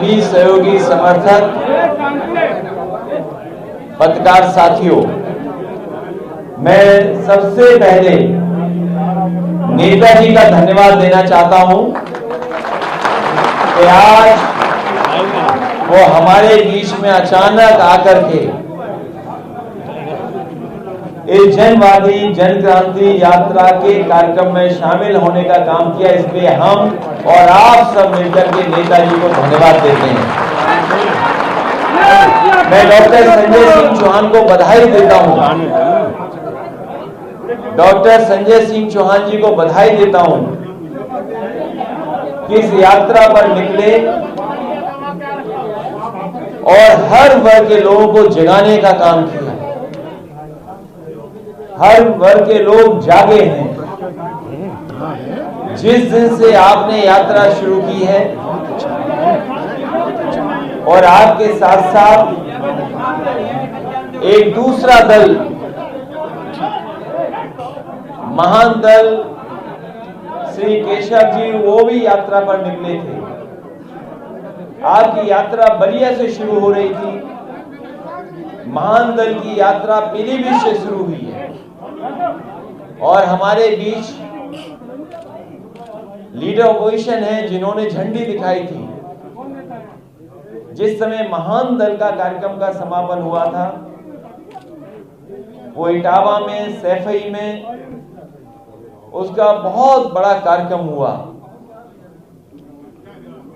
सभी सहयोगी समर्थक पत्रकार साथियों, मैं सबसे पहले नेताजी का धन्यवाद देना चाहता हूं कि आज वो हमारे बीच में अचानक आकर के इस जनवादी जन क्रांति यात्रा के कार्यक्रम में शामिल होने का काम किया। इसलिए हम और आप सब मिलकर के नेताजी को धन्यवाद देते हैं। मैं डॉक्टर संजय सिंह चौहान को बधाई देता हूं। डॉक्टर संजय सिंह चौहान जी को बधाई देता हूं कि इस यात्रा पर निकले और हर वर्ग के लोगों को जगाने का काम किया। हर वर्ग के लोग जागे हैं। जिस दिन से आपने यात्रा शुरू की है और आपके साथ साथ एक दूसरा दल, महान दल श्री केशव जी, वो भी यात्रा पर निकले थे। आपकी यात्रा बलिया से शुरू हो रही थी। महान दल की यात्रा पीलीभीत से शुरू हुई है और हमारे बीच लीडर ऑपोजिशन है जिन्होंने झंडी दिखाई थी। जिस समय महान दल का कार्यक्रम का समापन हुआ था वो इटावा में, सैफई में उसका बहुत बड़ा कार्यक्रम हुआ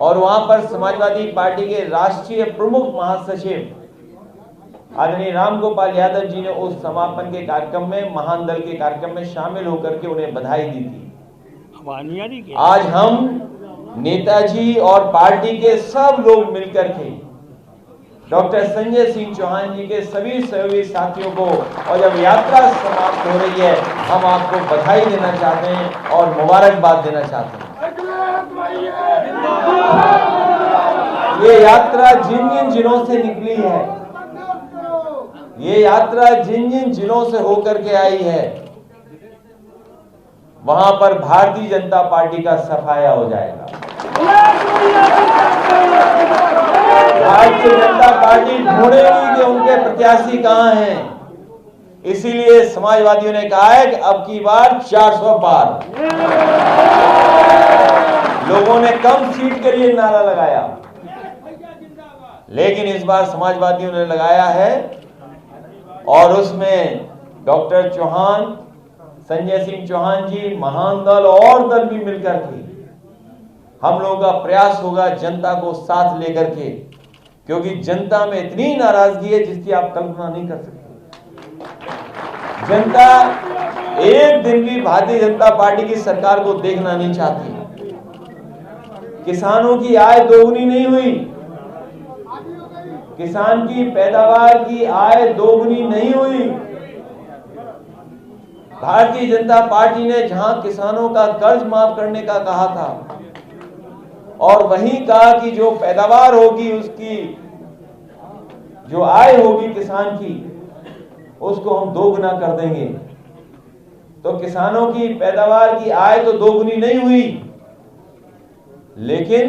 और वहां पर समाजवादी पार्टी के राष्ट्रीय प्रमुख महासचिव आदरणीय रामगोपाल यादव जी ने उस समापन के कार्यक्रम में, महान दल के कार्यक्रम में शामिल होकर के उन्हें बधाई दी थी। आज हम नेताजी और पार्टी के सब लोग मिलकर के डॉक्टर संजय सिंह चौहान जी के सभी सहयोगी साथियों को, और जब यात्रा समाप्त हो रही है, हम आपको बधाई देना चाहते हैं और मुबारकबाद देना चाहते हैं। ये यात्रा जिन जिन जिलों से निकली है, ये यात्रा जिन जिन जिलों से होकर के आई है, वहां पर भारतीय जनता पार्टी का सफाया हो जाएगा। भारतीय जनता पार्टी ढूंढेगी कि उनके प्रत्याशी कहां हैं। इसीलिए समाजवादियों ने कहा है कि अब की बार 400 पार। लोगों ने कम सीट के लिए नारा लगाया, लेकिन इस बार समाजवादियों ने लगाया है और उसमें डॉक्टर चौहान, संजय सिंह चौहान जी, महान दल और दल भी मिलकर के हम लोगों का प्रयास होगा जनता को साथ लेकर के, क्योंकि जनता में इतनी नाराजगी है जिसकी आप कल्पना नहीं कर सकते। जनता एक दिन भी भारतीय जनता पार्टी की सरकार को देखना नहीं चाहती। किसानों की आय दोगुनी नहीं हुई, किसान की पैदावार की आय दोगुनी नहीं हुई। भारतीय जनता पार्टी ने जहां किसानों का कर्ज माफ करने का कहा था और वहीं कहा कि जो पैदावार होगी, उसकी जो आय होगी किसान की, उसको हम दोगुना कर देंगे। तो किसानों की पैदावार की आय तो दोगुनी नहीं हुई, लेकिन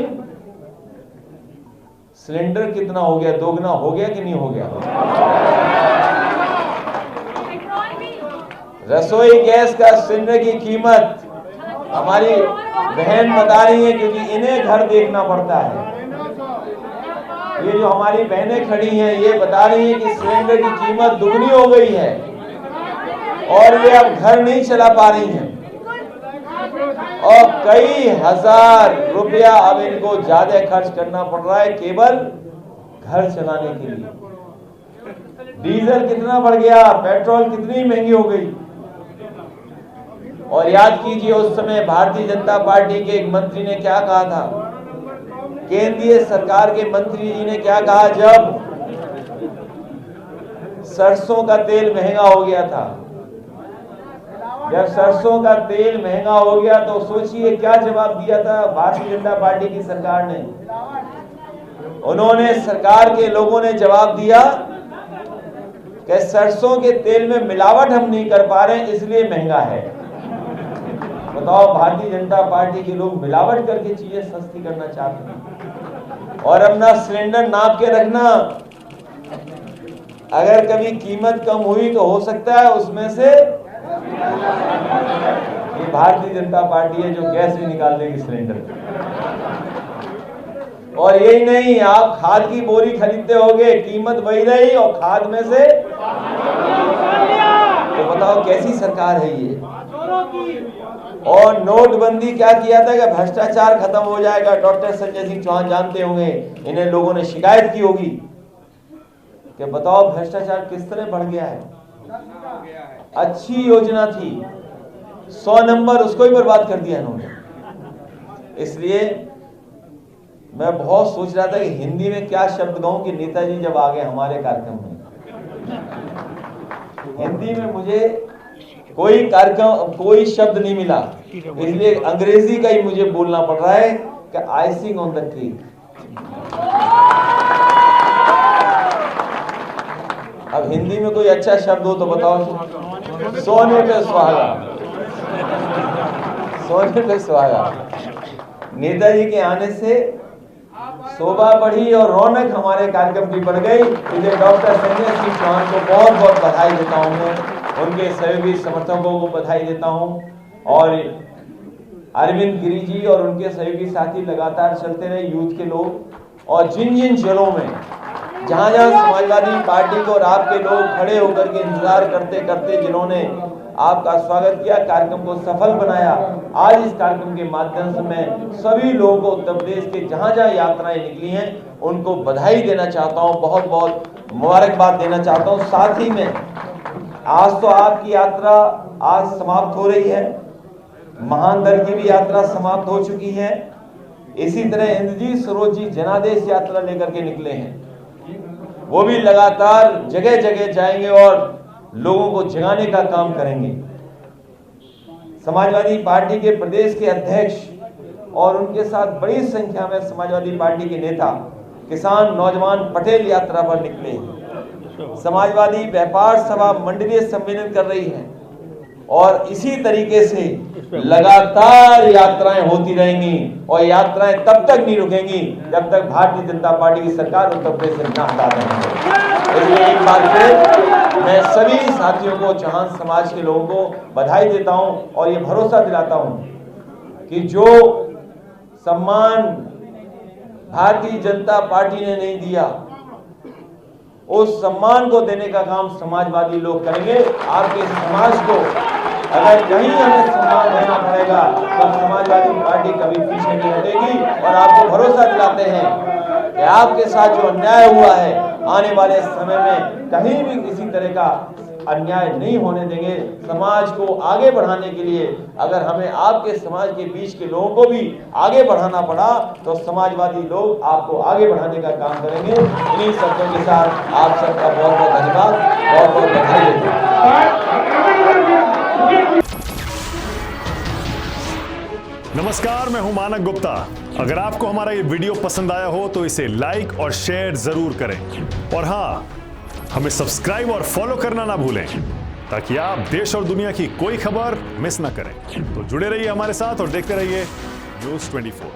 सिलेंडर कितना हो गया, दोगुना हो गया कि नहीं हो गया? रसोई गैस का सिलेंडर की कीमत हमारी बहन बता रही है, क्योंकि इन्हें घर देखना पड़ता है। ये जो हमारी बहनें खड़ी हैं, ये बता रही हैं कि सिलेंडर की कीमत दुगनी हो गई है और ये अब घर नहीं चला पा रही हैं और कई हजार रुपया अब इनको ज्यादा खर्च करना पड़ रहा है केवल घर चलाने के लिए। डीजल कितना बढ़ गया, पेट्रोल कितनी महंगी हो गई। और याद कीजिए उस समय भारतीय जनता पार्टी के एक मंत्री ने क्या कहा था, केंद्रीय सरकार के मंत्री जी ने क्या कहा, जब सरसों का तेल महंगा हो गया था, जब सरसों का तेल महंगा हो गया तो सोचिए क्या जवाब दिया था भारतीय जनता पार्टी की सरकार ने। उन्होंने, सरकार के लोगों ने जवाब दिया कि सरसों के तेल में मिलावट हम नहीं कर पा रहे हैं इसलिए महंगा है। बताओ, भारतीय जनता पार्टी के लोग मिलावट करके चीजें सस्ती करना चाहते हैं और अपना सिलेंडर नाप के रखना। अगर कभी कीमत कम हुई तो हो सकता है उसमें से ये भारतीय जनता पार्टी है जो गैस भी निकाल देगी सिलेंडर। और यही नहीं, आप खाद की बोरी खरीदते होगे, कीमत वही रही और खाद में से, तो बताओ कैसी सरकार है ये। और नोटबंदी क्या किया था कि भ्रष्टाचार खत्म हो जाएगा। डॉक्टर संजय सिंह चौहान जानते होंगे, इन्हें लोगों ने शिकायत की होगी कि बताओ भ्रष्टाचार किस तरह बढ़ गया है। अच्छी योजना थी, 100 नंबर उसको ही बर्बाद कर दिया इन्होंने। इसलिए मैं बहुत सोच रहा था कि हिंदी में क्या शब्द कहूं कि नेताजी जब आ गए हमारे कार्यक्रम में। हिंदी में मुझे कोई शब्द नहीं मिला, इसलिए अंग्रेजी का ही मुझे बोलना पड़ रहा है कि आइसिंग ऑन द केक। अब हिंदी में कोई अच्छा शब्द हो तो बताओ। सोने पे सुहागा, सोने पे सुहागा। नेताजी के आने से शोभा बढ़ी और रौनक हमारे कार्यक्रम की बढ़ गई। इसलिए डॉक्टर संजय सिंह चौहान को बहुत बहुत बधाई देता हूं मैं, उनके सहयोगी समर्थकों को बधाई देता हूं। और अरविंद गिरी जी और उनके सहयोगी साथी लगातार चलते रहे, यूथ के लोग। और जिन जिन जिलों में जहां जहां समाजवादी पार्टी को और आपके लोग खड़े होकर के इंतजार करते करते जिन्होंने आपका स्वागत किया, कार्यक्रम को सफल बनाया, आज इस कार्यक्रम के माध्यम से मैं सभी लोगों को उत्तर प्रदेश के जहां जहां यात्राएं निकली हैं उनको बधाई देना चाहता हूं, बहुत बहुत मुबारकबाद देना चाहता हूं। साथ ही में आज तो आपकी यात्रा आज समाप्त हो रही है, महान दल की भी यात्रा समाप्त हो चुकी है। इसी तरह इंद्रजीत सरोज जी जनादेश यात्रा लेकर के निकले हैं, वो भी लगातार जगह जगह जाएंगे और लोगों को जगाने का काम करेंगे। समाजवादी पार्टी के प्रदेश के अध्यक्ष और उनके साथ बड़ी संख्या में समाजवादी पार्टी के नेता, किसान, नौजवान पटेल यात्रा पर निकले हैं। समाजवादी व्यापार सभा मंडलीय सम्मेलन कर रही है और इसी तरीके से लगातार यात्राएं होती रहेंगी और यात्राएं तब तक नहीं रुकेंगी जब तक भारतीय जनता पार्टी की सरकार उत्तर प्रदेश से न हटा देंगे। इसलिए एक बार फिर मैं सभी साथियों को, चौहान समाज के लोगों को बधाई देता हूं और ये भरोसा दिलाता हूं कि जो सम्मान भारतीय जनता पार्टी ने नहीं दिया, उस सम्मान को देने का काम समाजवादी लोग करेंगे। आपके समाज को अगर कहीं हमें सम्मान देना पड़ेगा तो समाजवादी पार्टी कभी पीछे नहीं हटेगी। और आपको भरोसा दिलाते हैं कि आपके साथ जो अन्याय हुआ है, आने वाले समय में कहीं भी किसी तरह का अन्याय नहीं होने देंगे। समाज को आगे बढ़ाने के लिए अगर हमें आपके समाज के बीच के लोगों को भी आगे बढ़ाना पड़ा तो समाजवादी लोग आपको आगे बढ़ाने का काम करेंगे। इन्हीं शब्दों के साथ आप सबका बहुत बहुत धन्यवाद, बहुत बहुत बधाई देता हूं। नमस्कार, मैं हूं मानक गुप्ता। अगर आपको हमारा ये वीडियो पसंद आया हो तो इसे लाइक और शेयर जरूर करें और हाँ, हमें सब्सक्राइब और फॉलो करना ना भूलें ताकि आप देश और दुनिया की कोई खबर मिस ना करें। तो जुड़े रहिए हमारे साथ और देखते रहिए News 24।